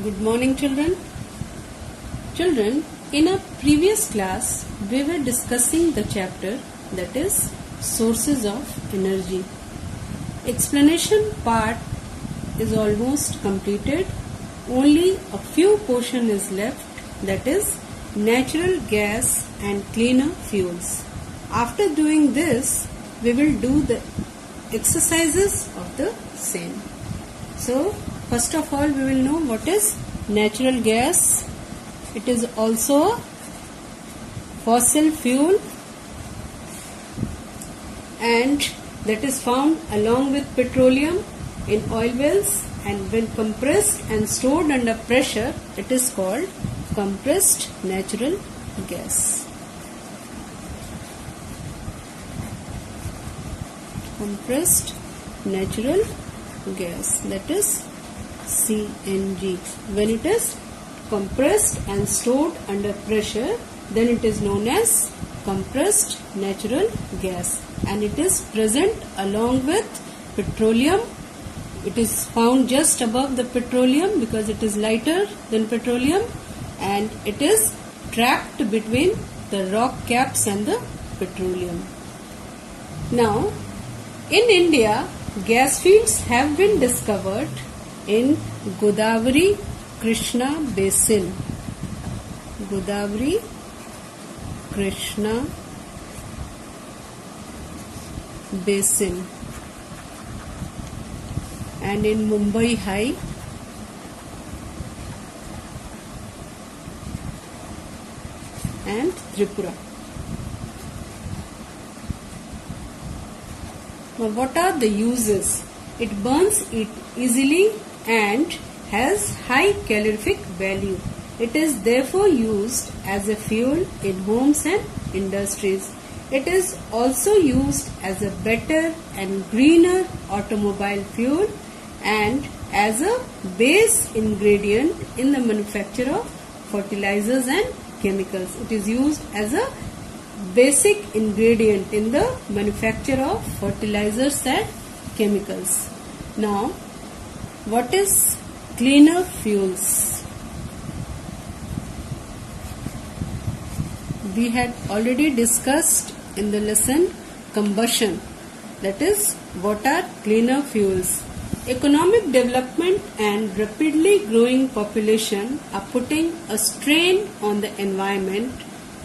Good morning, children. Children, in a previous class, we were discussing the chapter that is sources of energy. Explanation part is almost completed. Only a few portion is left, that is natural gas and cleaner fuels. After doing this, we will do the exercises of the same. So, first of all, we will know what is natural gas. It is also a fossil fuel and that is found along with petroleum in oil wells, and when compressed and stored under pressure, it is called compressed natural gas. Compressed natural gas, that is CNG. When it is compressed and stored under pressure, then it is known as compressed natural gas, and it is present along with petroleum. It is found just above the petroleum because it is lighter than petroleum, and it is trapped between the rock caps and the petroleum. Now, in India, gas fields have been discovered in Godavari Krishna Basin. Godavari Krishna Basin and in Mumbai High and Tripura. Now, what are the uses? It burns it easily and has high calorific value. It is therefore used as a fuel in homes and industries. It is also used as a better and greener automobile fuel and as a base ingredient in the manufacture of fertilizers and chemicals. It is used as a basic ingredient in the manufacture of fertilizers and chemicals. Now, what is cleaner fuels? We had already discussed in the lesson combustion, that is what are cleaner fuels. Economic development and rapidly growing population are putting a strain on the environment,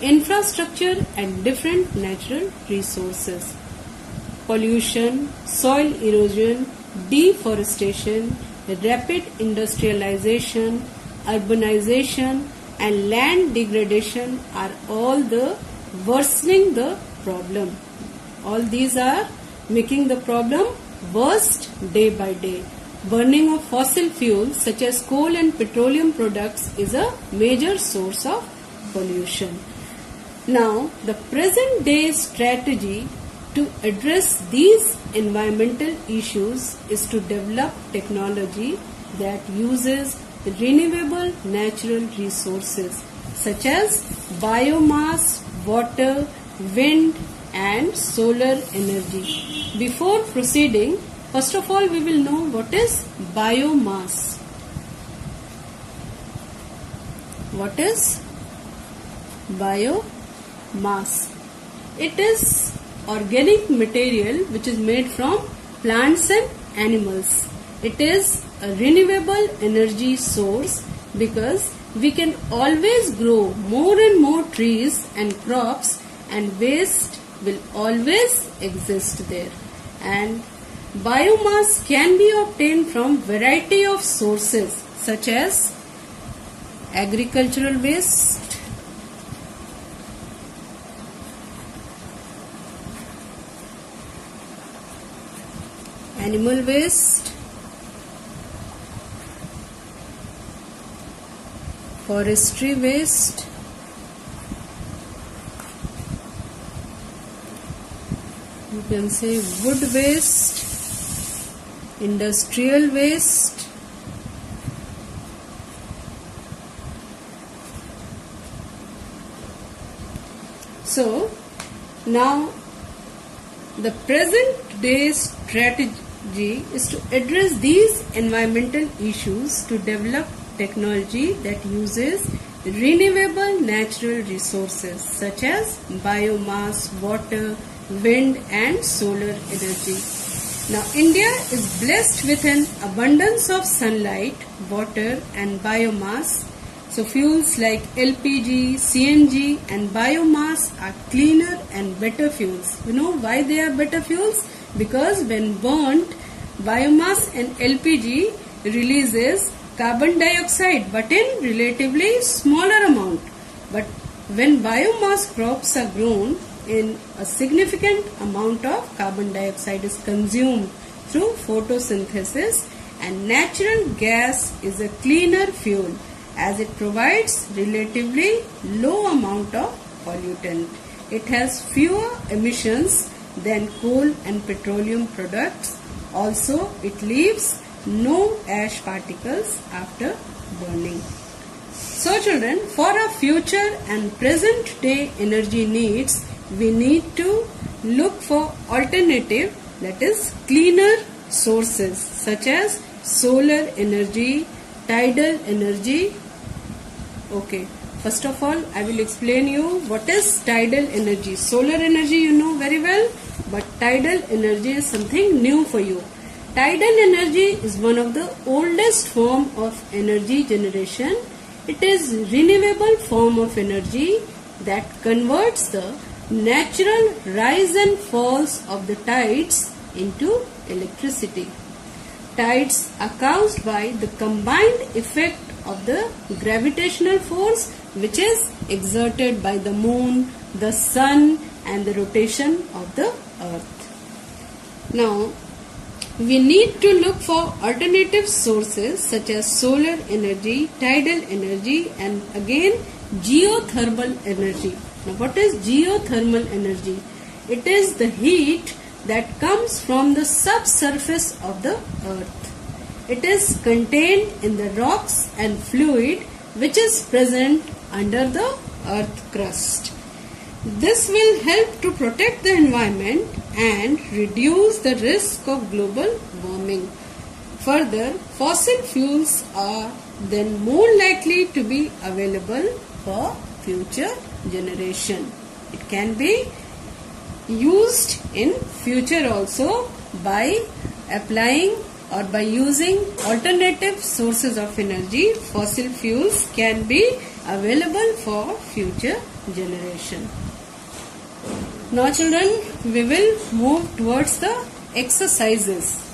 infrastructure and different natural resources. Pollution, soil erosion, deforestation, rapid industrialization, urbanization and land degradation are all the worsening the problem. All these are making the problem worse day by day. Burning of fossil fuels such as coal and petroleum products is a major source of pollution. Now, the present day strategy to address these environmental issues is to develop technology that uses renewable natural resources such as biomass, water, wind and solar energy. Before proceeding, first of all we will know what is biomass. What is biomass? It is organic material which is made from plants and animals. It is a renewable energy source because we can always grow more and more trees and crops, and waste will always exist there. And biomass can be obtained from variety of sources such as agricultural waste, animal waste, forestry waste, you can say wood waste, industrial waste, so now the present day strategy is to address these environmental issues to develop technology that uses renewable natural resources such as biomass, water, wind and solar energy. Now India is blessed with an abundance of sunlight, water and biomass. So fuels like LPG, CNG and biomass are cleaner and better fuels. You know why they are better fuels? Because when burnt, biomass and LPG releases carbon dioxide but in relatively smaller amount. But when biomass crops are grown, in a significant amount of carbon dioxide is consumed through photosynthesis, and natural gas is a cleaner fuel as it provides relatively low amount of pollutant. It has fewer emissions than coal and petroleum products. Also, it leaves no ash particles after burning. So children, for our future and present day energy needs, we need to look for alternative, that is cleaner sources such as solar energy, tidal energy. Okay, first of all I will explain you what is tidal energy. Solar energy you know very well, but tidal energy is something new for you. Tidal energy is one of the oldest form of energy generation. It is renewable form of energy that converts the natural rise and falls of the tides into electricity. Tides are caused by the combined effect of the gravitational force which is exerted by the moon, the sun and the rotation of the earth. Now, we need to look for alternative sources such as solar energy, tidal energy and again geothermal energy. Now what is geothermal energy? It is the heat that comes from the subsurface of the earth. It is contained in the rocks and fluid which is present under the earth crust. This will help to protect the environment and reduce the risk of global warming. Further, fossil fuels are then more likely to be available for future generation. It can be used in future also by applying or by using alternative sources of energy. Fossil fuels can be available for future generation. Now children, we will move towards the exercises.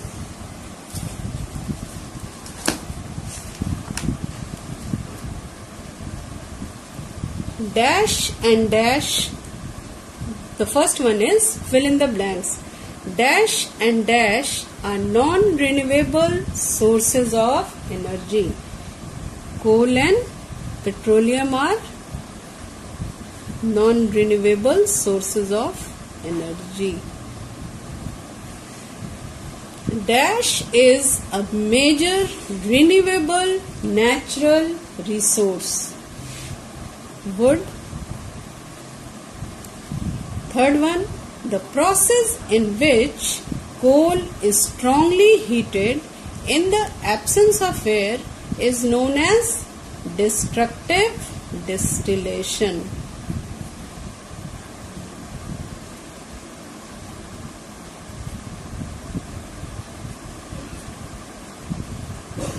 Dash and dash. The first one is fill in the blanks. Dash and dash are non-renewable sources of energy. Coal and petroleum are non-renewable sources of energy. Dash is a major renewable natural resource. Wood. Third one, the process in which coal is strongly heated in the absence of air is known as destructive distillation.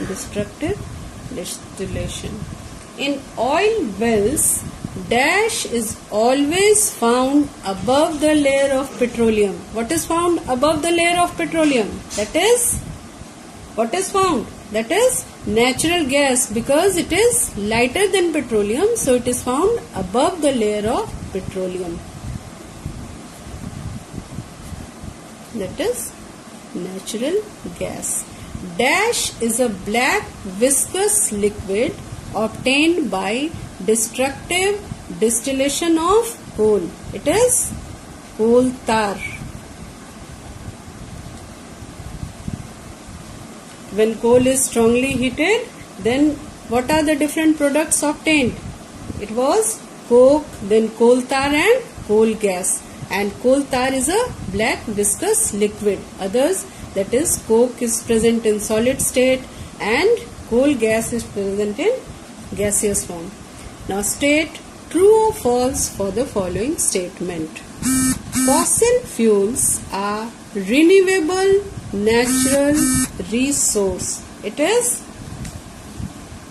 Destructive distillation. In oil wells, dash is always found above the layer of petroleum. What is found above the layer of petroleum? That is, what is found? That is natural gas, because it is lighter than petroleum, so it is found above the layer of petroleum. That is natural gas. Dash is a black viscous liquid obtained by destructive distillation of coal. It is coal tar. When coal is strongly heated, then what are the different products obtained? It was coke, then coal tar and coal gas. And coal tar is a black viscous liquid. Others, that is coke, is present in solid state and coal gas is present in gaseous form. Now state true or false for the following statement. Fossil fuels are renewable natural resource. It is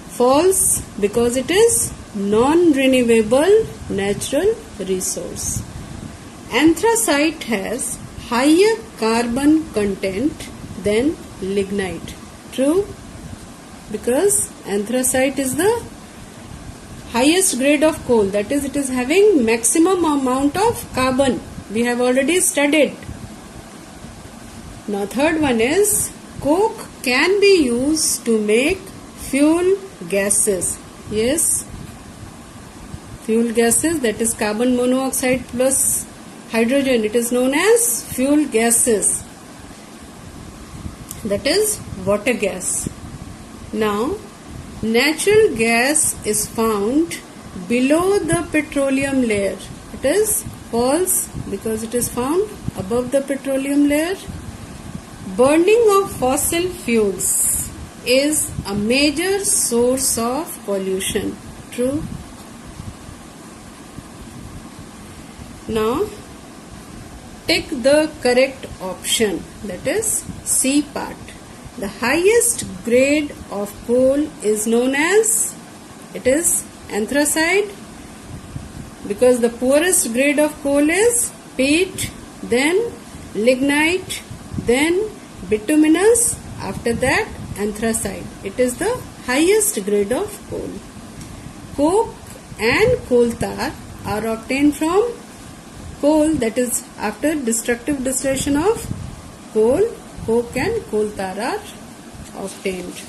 false because it is non-renewable natural resource. Anthracite has higher carbon content than lignite. True, because anthracite is the highest grade of coal, that is, it is having maximum amount of carbon. We have already studied. Now third one is coke can be used to make fuel gases. Yes, fuel gases, that is carbon monoxide plus hydrogen, it is known as fuel gases, that is water gas. Now natural gas is found below the petroleum layer. It is false because it is found above the petroleum layer. Burning of fossil fuels is a major source of pollution. True. Now take the correct option, that is C part. The highest grade of coal is known as, it is anthracite, because the poorest grade of coal is peat, then lignite, then bituminous, after that anthracite. It is the highest grade of coal. Coke and coal tar are obtained from coal, that is after destructive distillation of coal, coke and coal tar are obtained.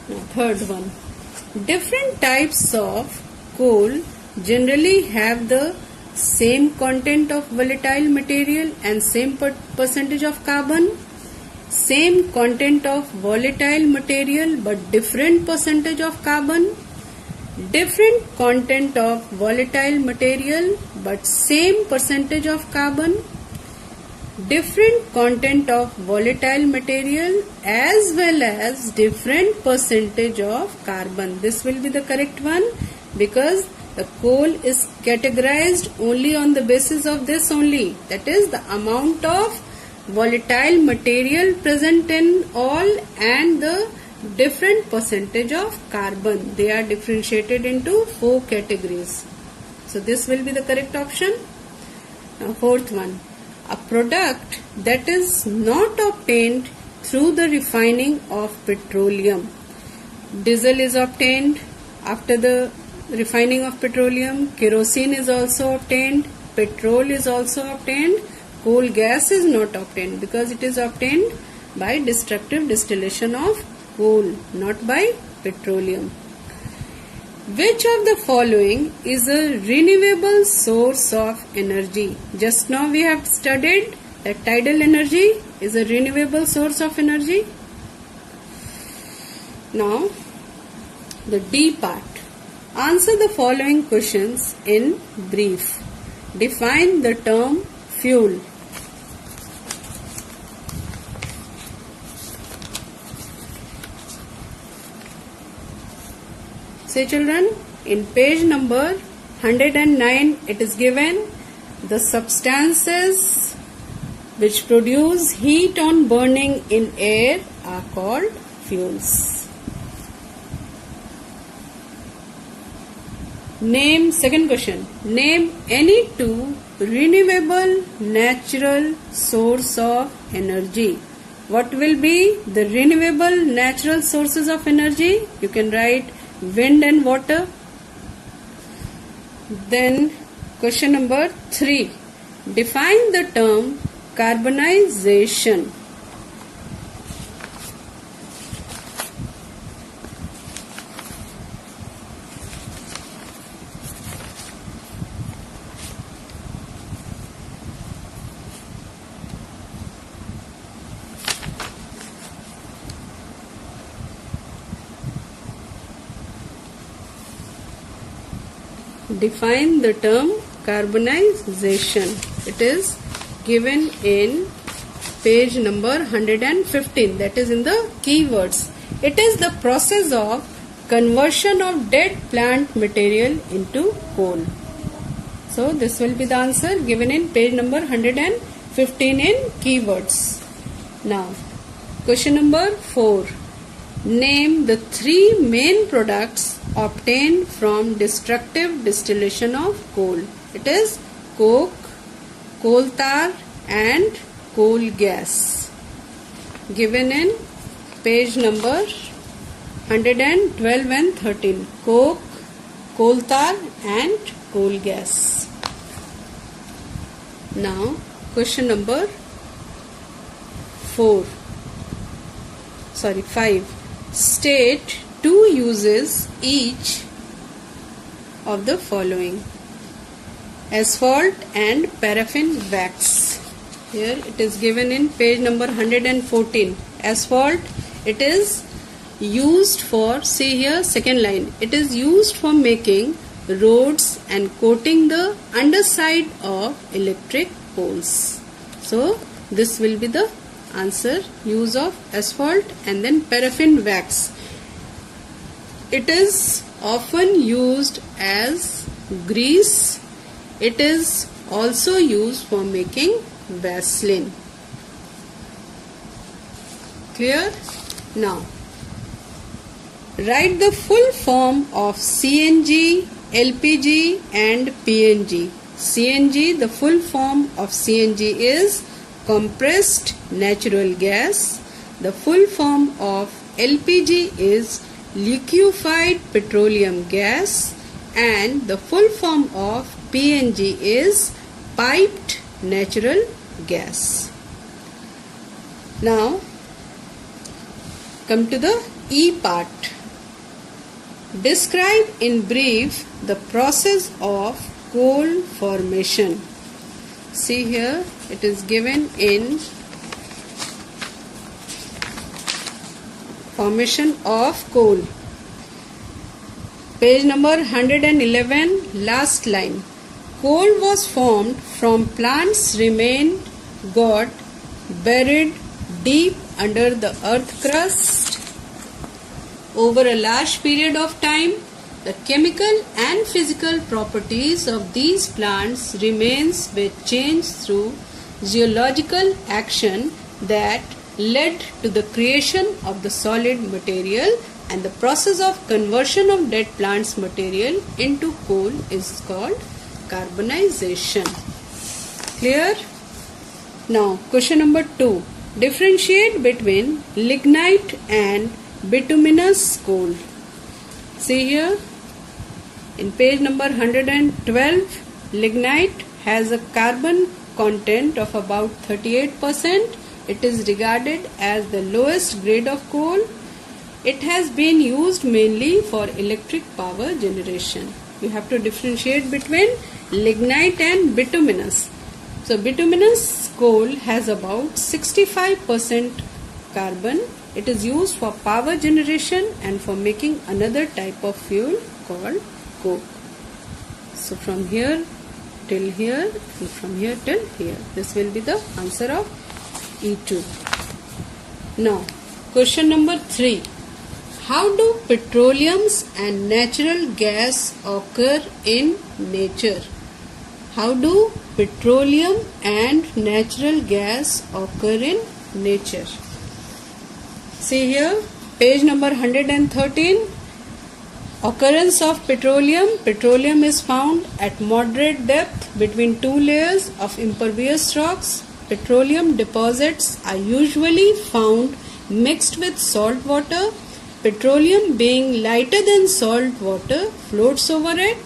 Now third one. Different types of coal generally have the same content of volatile material and same percentage of carbon. Same content of volatile material but different percentage of carbon. Different content of volatile material but same percentage of carbon. Different content of volatile material as well as different percentage of carbon. This will be the correct one because the coal is categorized only on the basis of this only, that is the amount of volatile material present in all and the different percentage of carbon. They are differentiated into 4 categories. So this will be the correct option. Now fourth one. A product that is not obtained through the refining of petroleum. Diesel is obtained after the refining of petroleum. Kerosene is also obtained. Petrol is also obtained. Coal gas is not obtained because it is obtained by destructive distillation of coal, not by petroleum. Which of the following is a renewable source of energy? Just now we have studied that tidal energy is a renewable source of energy. Now, the D part. Answer the following questions in brief. Define the term fuel. Say children, in page number 109 it is given the substances which produce heat on burning in air are called fuels. Name, second question, name any 2 renewable natural source of energy. What will be the renewable natural sources of energy? You can write wind and water. Then question number 3. Define the term carbonization. Define the term carbonization. It is given in page number 115, that is in the keywords. It is the process of conversion of dead plant material into coal. So this will be the answer given in page number 115 in keywords. Now, question number 4. Name the 3 main products obtained from destructive distillation of coal. It is coke, coal tar and coal gas. Given in page number 112 and 13. Coke, coal tar and coal gas. Now, question number 5. State 2 uses each of the following: asphalt and paraffin wax. Here it is given in page number 114. Asphalt, it is used for, see here second line, it is used for making roads and coating the underside of electric poles. So this will be the answer, use of asphalt and then paraffin wax. It is often used as grease. It is also used for making Vaseline. Clear? Now, write the full form of CNG, LPG and PNG. CNG, the full form of CNG is compressed natural gas. The full form of LPG is liquefied petroleum gas, and the full form of PNG is piped natural gas. Now, come to the E part. Describe in brief the process of coal formation. See here, it is given in formation of coal. Page number 111, last line. Coal was formed from plants remained got buried deep under the earth crust. Over a large period of time, the chemical and physical properties of these plants remains were changed through geological action that led to the creation of the solid material, and the process of conversion of dead plants material into coal is called carbonization. Clear? Now, question number 2. Differentiate between lignite and bituminous coal. See here, in page number 112, lignite has a carbon content of about 38%. It is regarded as the lowest grade of coal. It has been used mainly for electric power generation. You have to differentiate between lignite and bituminous. So bituminous coal has about 65% carbon. It is used for power generation and for making another type of fuel called coke. So from here till here and from here till here. This will be the answer of E2. Now, question number 3. How do petroleums and natural gas occur in nature? How do petroleum and natural gas occur in nature? See here, page number 113. Occurrence of petroleum. Petroleum is found at moderate depth between 2 layers of impervious rocks. Petroleum deposits are usually found mixed with salt water. Petroleum, being lighter than salt water, floats over it.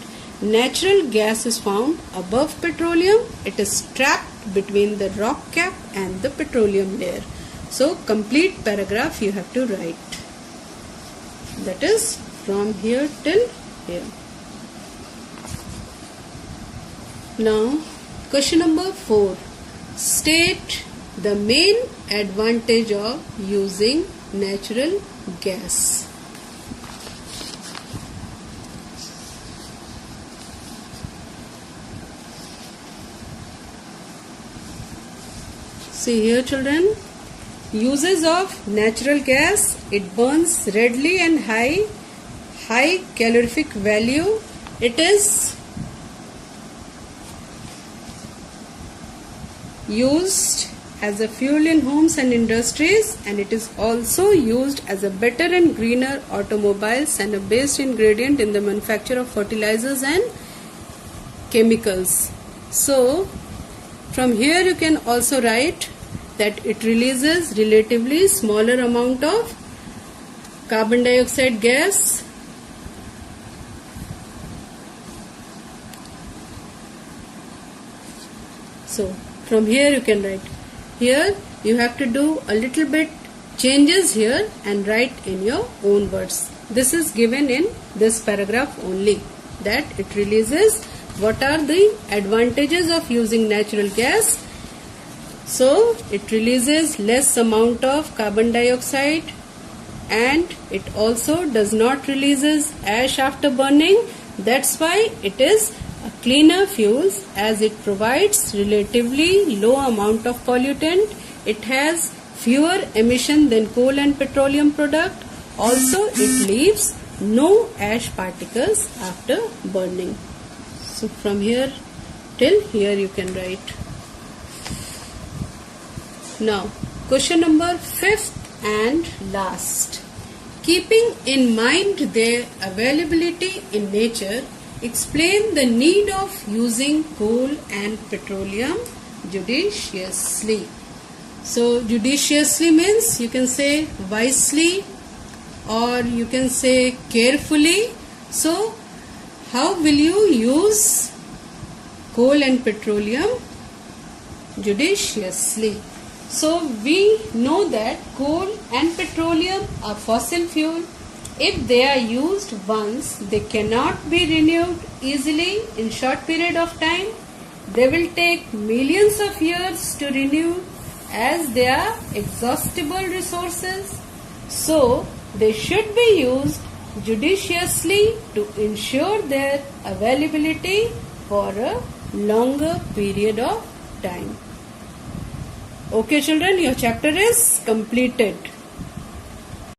Natural gas is found above petroleum. It is trapped between the rock cap and the petroleum layer. So, complete paragraph you have to write. That is from here till here. Now, question number 4. State the main advantage of using natural gas. See here children, uses of natural gas, it burns readily and high calorific value. It is used as a fuel in homes and industries, and it is also used as a better and greener automobiles and a base ingredient in the manufacture of fertilizers and chemicals. So from here you can also write that it releases relatively smaller amount of carbon dioxide gas. So from here you can write. Here you have to do a little bit changes here and write in your own words. This is given in this paragraph only, that it releases. What are the advantages of using natural gas? So it releases less amount of carbon dioxide, and it also does not releases ash after burning. That's why it is a cleaner fuels, as it provides relatively low amount of pollutant. It has fewer emission than coal and petroleum product. Also it leaves no ash particles after burning. So from here till here you can write. Now question number 5th and last. Keeping in mind their availability in nature, explain the need of using coal and petroleum judiciously. So judiciously means you can say wisely, or you can say carefully. So how will you use coal and petroleum? Judiciously. So we know that coal and petroleum are fossil fuel. If they are used once, they cannot be renewed easily in short period of time. They will take millions of years to renew, as they are exhaustible resources. So they should be used judiciously to ensure their availability for a longer period of time. Okay children, your chapter is completed.